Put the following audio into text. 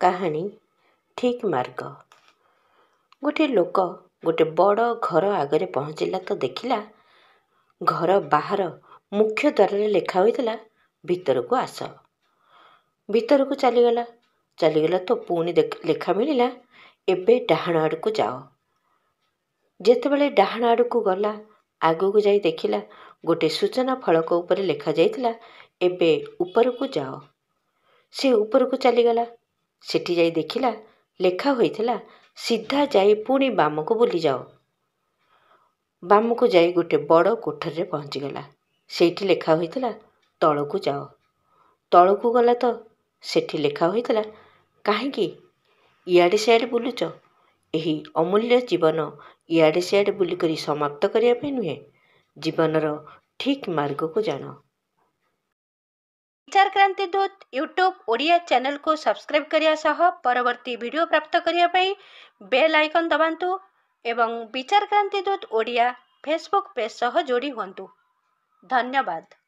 କାହାଣୀ ଠିକ୍ ମାର୍ଗ। ଗୋଟିଏ ଲୋକ ଗୋଟେ ବଡ଼ ଘର ଆଗରେ ପହଞ୍ଚିଲା ତ ଦେଖିଲା ଘର ବାହାର ମୁଖ୍ୟ ଦ୍ୱାରରେ ଲେଖା ହୋଇଥିଲା ଭିତରକୁ ଆସ। ଭିତରକୁ ଚାଲିଗଲା ତ ପୁଣି ଲେଖା ମିଳିଲା ଏବେ ଡାହାଣ ଆଡ଼କୁ ଯାଅ। ଯେତେବେଳେ ଡାହାଣ ଆଡ଼କୁ ଗଲା ଆଗକୁ ଯାଇ ଦେଖିଲା ଗୋଟେ ସୂଚନା ଫଳକ ଉପରେ ଲେଖାଯାଇଥିଲା ଏବେ ଉପରକୁ ଯାଅ। ସେ ଉପରକୁ ଚାଲିଗଲା। ସେଠି ଯାଇ ଦେଖିଲା ଲେଖା ହୋଇଥିଲା ସିଧା ଯାଇ ପୁଣି ବାମକୁ ବୁଲିଯାଅ। ବାମକୁ ଯାଇ ଗୋଟେ ବଡ଼ କୋଠରୀରେ ପହଞ୍ଚିଗଲା। ସେଇଠି ଲେଖା ହୋଇଥିଲା ତଳକୁ ଯାଅ। ତଳକୁ ଗଲା ତ ସେଠି ଲେଖା ହୋଇଥିଲା କାହିଁକି ଇଆଡ଼େ ସିଆଡ଼େ ବୁଲୁଛ? ଏହି ଅମୂଲ୍ୟ ଜୀବନ ଇଆଡ଼େ ସିଆଡ଼େ ବୁଲିକରି ସମାପ୍ତ କରିବା ପାଇଁ ନୁହେଁ, ଜୀବନର ଠିକ୍ ମାର୍ଗକୁ ଜାଣ। ବିଚାର କ୍ରାନ୍ତି ଦୂତ ୟୁଟ୍ୟୁବ୍ ଓଡ଼ିଆ ଚ୍ୟାନେଲକୁ ସବସ୍କ୍ରାଇବ୍ କରିବା ସହ ପରବର୍ତ୍ତୀ ଭିଡ଼ିଓ ପ୍ରାପ୍ତ କରିବା ପାଇଁ ବେଲ୍ ଆଇକନ୍ ଦବାନ୍ତୁ ଏବଂ ବିଚାର କ୍ରାନ୍ତି ଦୂତ ଓଡ଼ିଆ ଫେସବୁକ୍ ପେଜ୍ ସହ ଯୋଡ଼ି ହୁଅନ୍ତୁ। ଧନ୍ୟବାଦ।